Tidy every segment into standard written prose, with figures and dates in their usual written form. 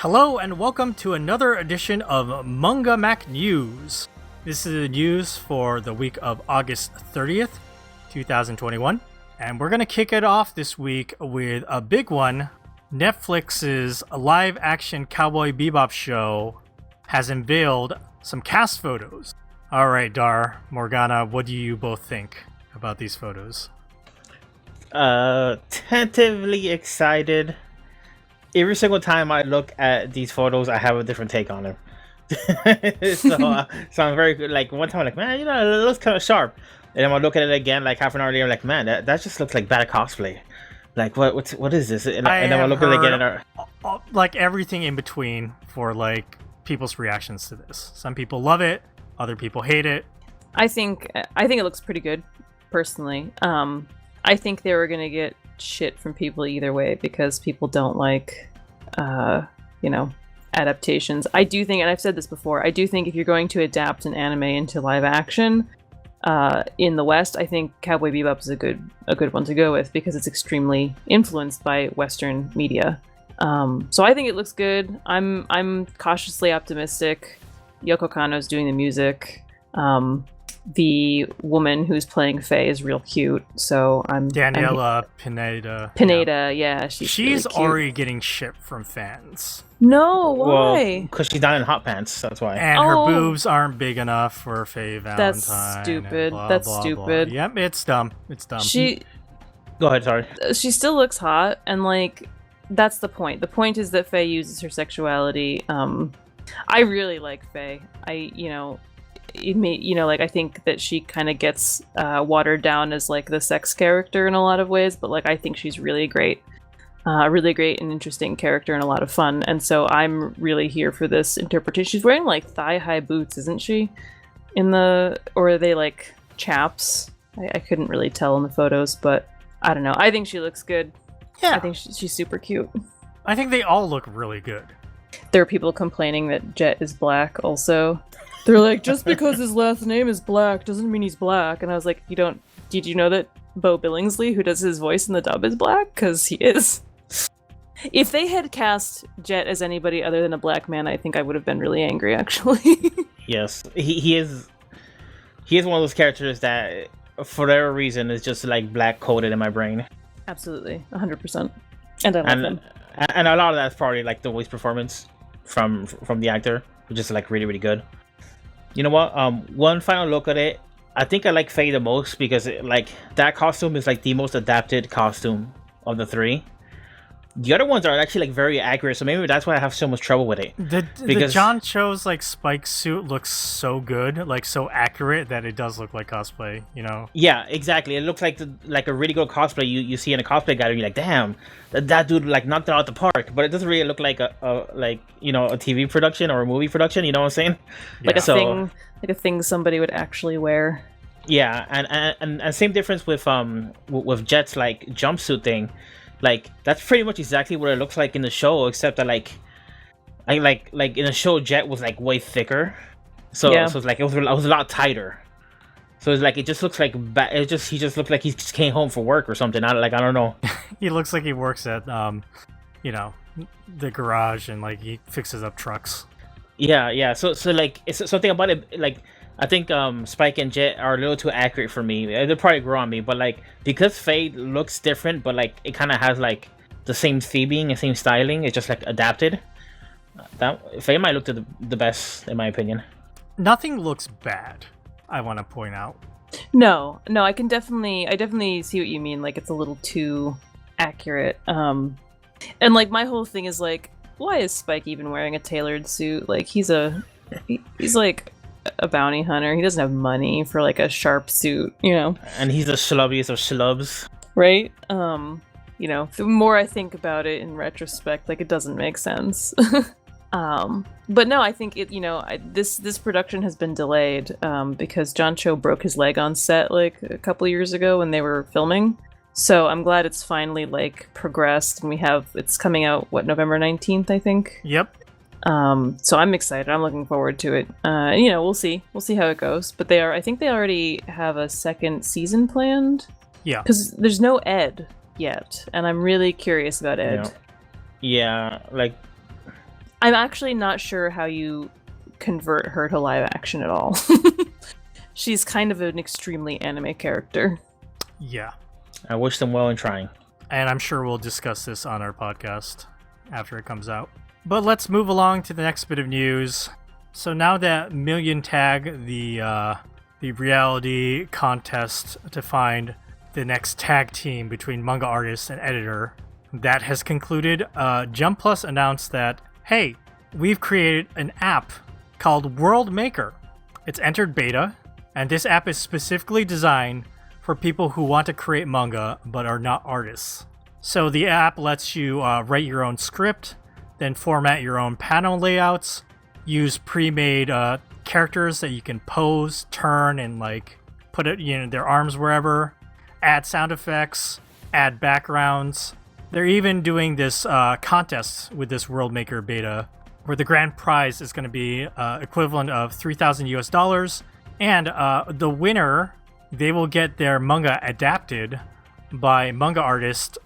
Hello and welcome to another edition of Manga Mac News. This is the news for the week of August 30th, 2021. And we're going to kick it off this week with a big one. Netflix's live-action Cowboy Bebop show has unveiled some cast photos. Alright, Dar, Morgana, what do you both think about these photos? Tentatively excited. Every single time I look at these photos, I have a different take on them. So I'm very good. Like one time, I'm like, man, it looks kind of sharp. And then I look at it again, like half an hour later, I'm like, man, that just looks like bad cosplay. Like what is this? And then I look at it again, and like everything in between for like people's reactions to this. Some people love it, other people hate it. I think it looks pretty good, personally. I think they were gonna get shit from people either way because people don't like adaptations. I do think, and I've said this before, I do think if you're going to adapt an anime into live action in the West, I think Cowboy Bebop is a good one to go with because it's extremely influenced by Western media. So I think it looks good. I'm cautiously optimistic. Yoko Kanno's doing the music. The woman who's playing Faye is real cute, so Daniela Pineda. Yeah, she's really cute. Already getting shit from fans. No, why? Well, because she's not in hot pants, that's why. And her boobs aren't big enough for Faye Valentine. That's stupid. That's stupid. Yep, it's dumb. Go ahead, sorry. She still looks hot, and like that's the point. The point is that Faye uses her sexuality. I really like Faye. I think that she kind of gets watered down as like the sex character in a lot of ways, but like I think she's really great and interesting character and a lot of fun, and so I'm really here for this interpretation. She's wearing like thigh-high boots, isn't she? Or are they like chaps? I couldn't really tell in the photos, but I don't know. I think she looks good. Yeah, I think she's super cute. I think they all look really good. There are people complaining that Jet is black also. They're like, just because his last name is Black doesn't mean he's black. And I was like, did you know that Bo Billingsley, who does his voice in the dub, is black? Because he is. If they had cast Jet as anybody other than a black man, I think I would have been really angry, actually. Yes, he is one of those characters that, for whatever reason, is just like black coded in my brain. Absolutely, 100%. And I love him. And a lot of that's probably like the voice performance from the actor, which is like really, really good. You know what? One final look at it. I think I like Faye the most because that costume is like the most adapted costume of the three. The other ones are actually like very accurate, so maybe that's why I have so much trouble with it. The John Cho's like spike suit looks so good, like so accurate that it does look like cosplay. Yeah, exactly. It looks like a really good cosplay you see in a cosplay gallery. You're like, damn, that dude like knocked it out the park. But it doesn't really look like a TV production or a movie production. You know what I'm saying? Yeah. Like a thing somebody would actually wear. Yeah, and same difference with Jet's like jumpsuit thing. Like that's pretty much exactly what it looks like in the show, except that like in the show Jet was like way thicker, so it's like it was a lot tighter. So it's like it just looks like he just looked like he just came home from work or something. I don't know. He looks like he works at the garage and like he fixes up trucks. Yeah. So like it's something about it like. I think Spike and Jet are a little too accurate for me. They'll probably grow on me, but like because Faye looks different, but like it kind of has like the same theming and same styling. It's just like adapted. That Faye might look the best in my opinion. Nothing looks bad. I want to point out. No, I definitely see what you mean. Like it's a little too accurate. And like my whole thing is like, why is Spike even wearing a tailored suit? Like he's like a bounty hunter. He doesn't have money for like a sharp suit, And he's the slubbiest of schlubs. Right? The more I think about it in retrospect, like it doesn't make sense. But no, I think this production has been delayed because John Cho broke his leg on set like a couple years ago when they were filming. So I'm glad it's finally like progressed and it's coming out November 19th, I think. Yep. So I'm excited. I'm looking forward to it. We'll see how it goes. But I think they already have a second season planned. Yeah. Because there's no Ed yet, and I'm really curious about Ed. Yeah, like I'm actually not sure how you convert her to live action at all. She's kind of an extremely anime character. Yeah. I wish them well in trying. And I'm sure we'll discuss this on our podcast after it comes out. But let's move along to the next bit of news. So now that Million Tag, the reality contest to find the next tag team between manga artist and editor, that has concluded, Jump Plus announced that, hey, we've created an app called World Maker. It's entered beta, and this app is specifically designed for people who want to create manga but are not artists. So the app lets you write your own script, then format your own panel layouts, use pre-made characters that you can pose, turn, and like put it, their arms wherever, add sound effects, add backgrounds. They're even doing this contest with this World Maker beta, where the grand prize is going to be equivalent of $3,000 and the winner, they will get their manga adapted by manga artist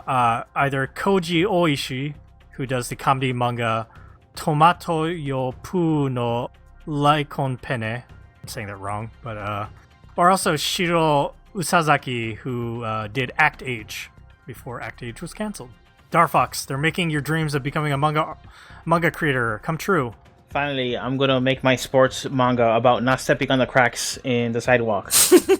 either Koji Oishi, who does the comedy manga Tomato yo Pu no Laikon Penne. I'm saying that wrong, but or also Shiro Usazaki, who did Act Age before Act Age was canceled. Darfox, they're making your dreams of becoming a manga creator come true. Finally, I'm gonna make my sports manga about not stepping on the cracks in the sidewalk.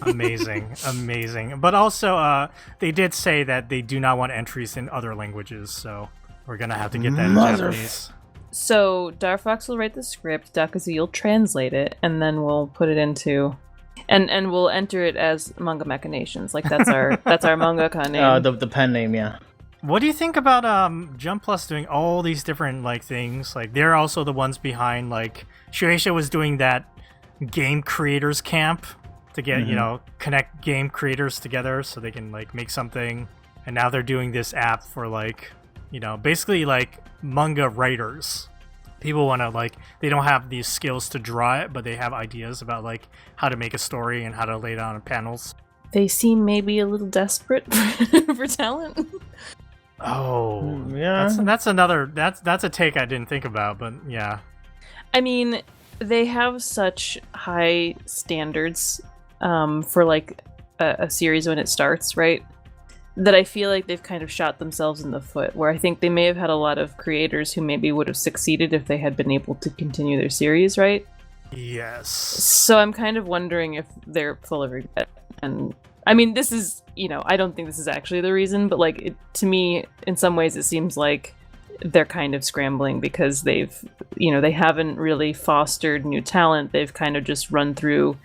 Amazing. But also, they did say that they do not want entries in other languages, so we're gonna have to get that in Japanese. So Darfox will write the script, Dakazu will translate it, and then we'll put it into, and we'll enter it as Manga Machinations. Like that's our mangaka name. The pen name, yeah. What do you think about Jump Plus doing all these different like things? Like they're also the ones behind like Shueisha was doing that game creators camp to get connect game creators together so they can like make something, and now they're doing this app for like basically like manga writers. People want to like they don't have these skills to draw it, but they have ideas about like how to make a story and how to lay it out on panels. They seem maybe a little desperate for talent. Oh, yeah. That's another that's a take I didn't think about, but yeah. I mean, they have such high standards for like a series when it starts, right? That I feel like they've kind of shot themselves in the foot, where I think they may have had a lot of creators who maybe would have succeeded if they had been able to continue their series, right? Yes. So I'm kind of wondering if they're full of regret. And I mean, this is, I don't think this is actually the reason, but like to me, in some ways, it seems like they're kind of scrambling because they've, they haven't really fostered new talent. They've kind of just run through,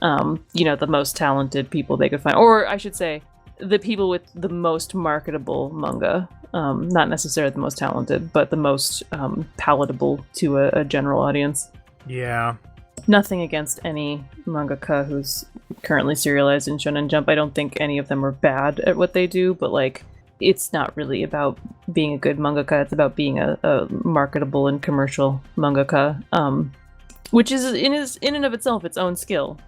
the most talented people they could find, or I should say, the people with the most marketable manga. Not necessarily the most talented, but the most palatable to a general audience. Yeah. Nothing against any mangaka who's currently serialized in Shonen Jump. I don't think any of them are bad at what they do, but like, it's not really about being a good mangaka. It's about being a marketable and commercial mangaka, which is in and of itself its own skill,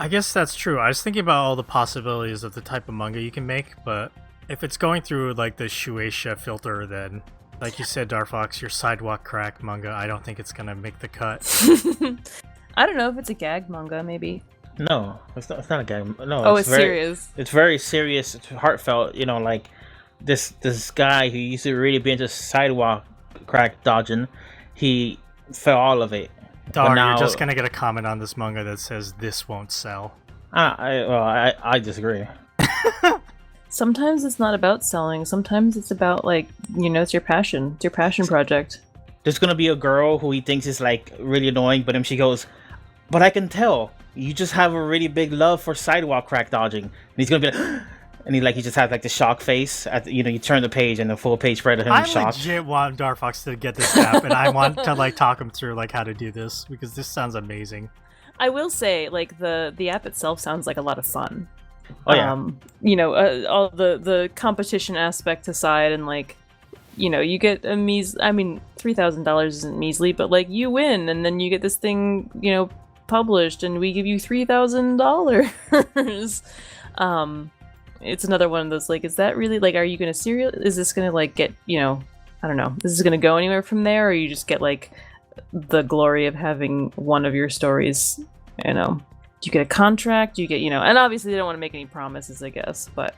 I guess that's true. I was thinking about all the possibilities of the type of manga you can make, but if it's going through like the Shueisha filter, then like you said, Darfox, your sidewalk crack manga, I don't think it's gonna make the cut. I don't know if it's a gag manga, maybe. No, it's not a gag. No. Oh, it's serious. It's very serious. It's heartfelt. Like this guy who used to really be into sidewalk crack dodging, he fell all of it. Dar, you're just gonna get a comment on this manga that says this won't sell. I disagree. Sometimes it's not about selling. Sometimes it's about like, it's your passion. It's your passion project. There's gonna be a girl who he thinks is like really annoying, but then she goes, "But I can tell you just have a really big love for sidewalk crack dodging." And he's gonna be like, and he just has like the shock face. You turn the page and the full page spread of him I shocked. legit want Darfox to get this app, and I want to like talk him through like how to do this because this sounds amazing. I will say, like the app itself sounds like a lot of fun. Oh yeah. All the competition aspect aside, and like, you get a $3,000 isn't measly, but like you win, and then you get this thing, published, and we give you $3,000. It's another one of those like, is that really like, are you gonna is this gonna like get I don't know, is this going to go anywhere from there, or you just get like the glory of having one of your stories, you know, do you get a contract, do you get, you know, and obviously they don't want to make any promises, I guess, but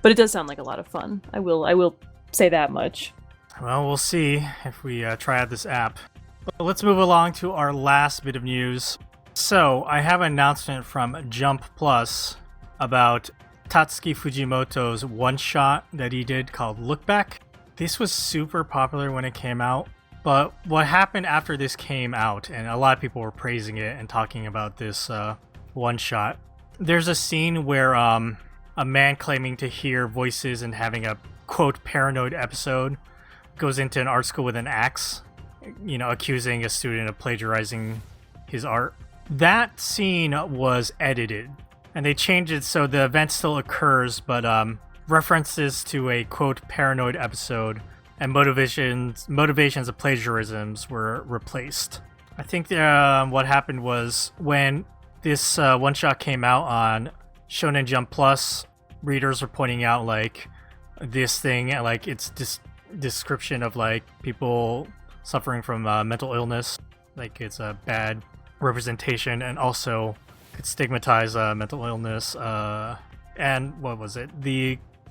it does sound like a lot of fun. I will say that much. Well, we'll see if we try out this app. But let's move along to our last bit of news. So, I have an announcement from Jump Plus about Tatsuki Fujimoto's one-shot that he did called Look Back. This was super popular when it came out, but what happened after this came out, and a lot of people were praising it and talking about this one-shot, there's a scene where a man claiming to hear voices and having a, quote, paranoid episode goes into an art school with an axe, you know, accusing a student of plagiarizing his art. That scene was edited, and they changed it so the event still occurs, but references to a, quote, paranoid episode and motivations of plagiarisms were replaced. I think what happened was when this one-shot came out on Shonen Jump Plus, readers were pointing out, like, this thing, like, its description of, like, people suffering from mental illness, like, it's a bad representation, and also could stigmatize mental illness, and what was it?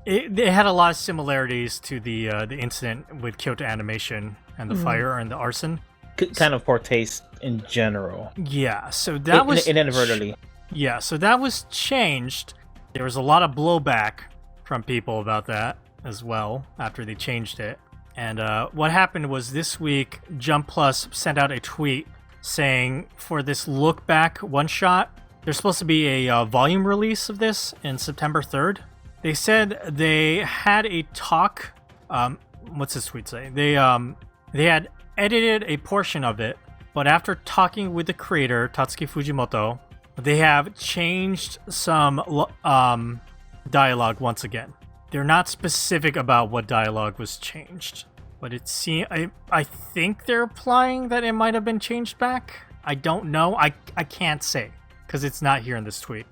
It had a lot of similarities to the incident with Kyoto Animation and the fire and the arson. Kind of poor taste in general. Yeah, so that was inadvertently. Yeah, so that was changed. There was a lot of blowback from people about that as well after they changed it. And what happened was this week, Jump Plus sent out a tweet saying for this Look Back one-shot, there's supposed to be a volume release of this in September 3rd. They said they had a talk. What's this tweet say? They had edited a portion of it, but after talking with the creator, Tatsuki Fujimoto, they have changed some dialogue once again. They're not specific about what dialogue was changed, but it I think they're implying that it might have been changed back. I don't know. I can't say because it's not here in this tweet.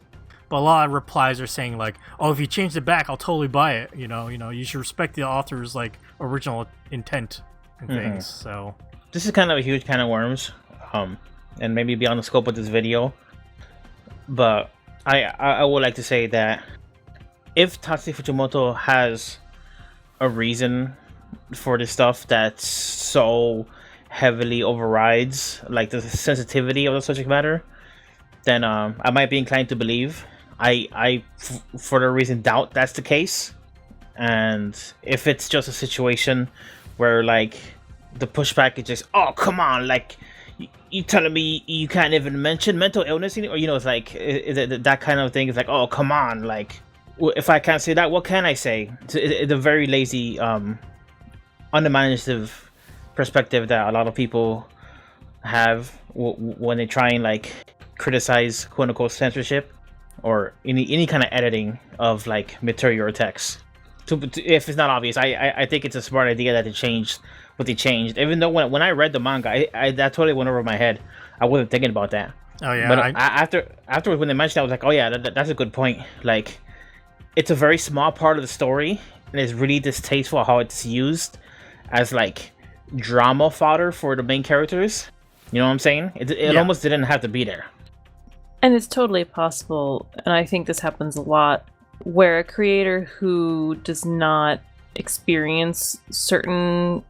But a lot of replies are saying like, "Oh, if you changed it back, I'll totally buy it." You know, you should respect the author's like original intent and things. So this is kind of a huge can of worms, and maybe beyond the scope of this video. But I would like to say that if Tatsuki Fujimoto has a reason for this stuff that so heavily overrides like the sensitivity of the subject matter, then I might be inclined to believe. I for the reason doubt that's the case. And if it's just a situation where like the pushback is just, oh come on, like you telling me you can't even mention mental illness, or it's like that kind of thing is like, oh come on, like if I can't say that, what can I say? It's a very lazy, unimaginative perspective that a lot of people have when they try and like criticize quote unquote censorship or any kind of editing of like material or text. If it's not obvious, I think it's a smart idea that they changed what they changed. Even though when I read the manga, that totally went over my head. I wasn't thinking about that. Oh yeah. But afterwards when they mentioned that, I was like, oh yeah, that's a good point. Like, it's a very small part of the story, and it's really distasteful how it's used as like drama fodder for the main characters. You know what I'm saying? It almost didn't have to be there. And it's totally possible, and I think this happens a lot, where a creator who does not experience certain,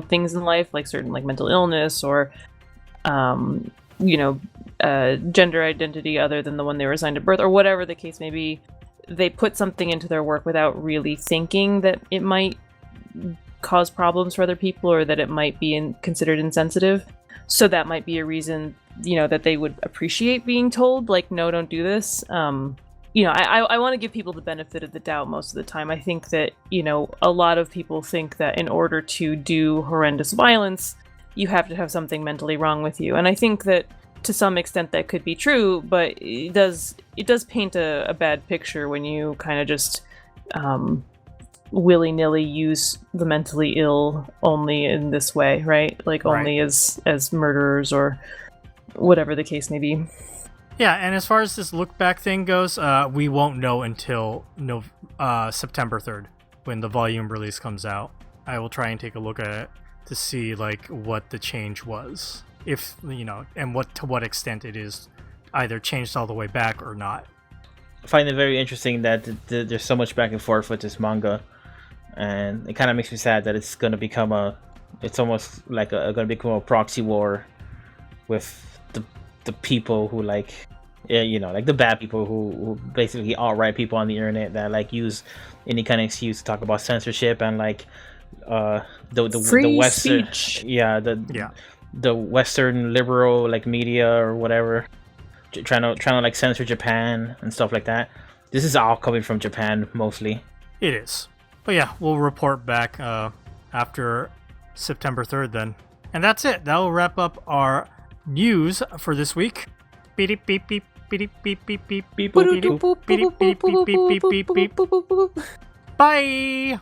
things in life, like certain like mental illness or, gender identity other than the one they were assigned at birth, or whatever the case may be, they put something into their work without really thinking that it might cause problems for other people or that it might be considered insensitive. So that might be a reason, that they would appreciate being told, like, no, don't do this. I want to give people the benefit of the doubt most of the time. I think that, a lot of people think that in order to do horrendous violence, you have to have something mentally wrong with you. And I think that to some extent that could be true, but it does paint a bad picture when you kind of just willy-nilly use the mentally ill only in this way, right? Like only as murderers or whatever the case may be. Yeah, and as far as this look back thing goes, we won't know until September 3rd when the volume release comes out. I will try and take a look at it to see like what the change was, if and to what extent it is either changed all the way back or not. I find it very interesting that there's so much back and forth with this manga, and it kind of makes me sad that it's going to become it's almost like going to become a proxy war with the people who like the bad people who basically alt-right people on the internet that like use any kind of excuse to talk about censorship and like the Western speech. the Western liberal like media or whatever trying to like censor Japan and stuff like that. This is all coming from Japan mostly. It is. But yeah, we'll report back after September 3rd then. And that's it. That will wrap up our news for this week. Beep beep beep beep beep beep beep beep beep beep beep beep beep beep beep. Bye.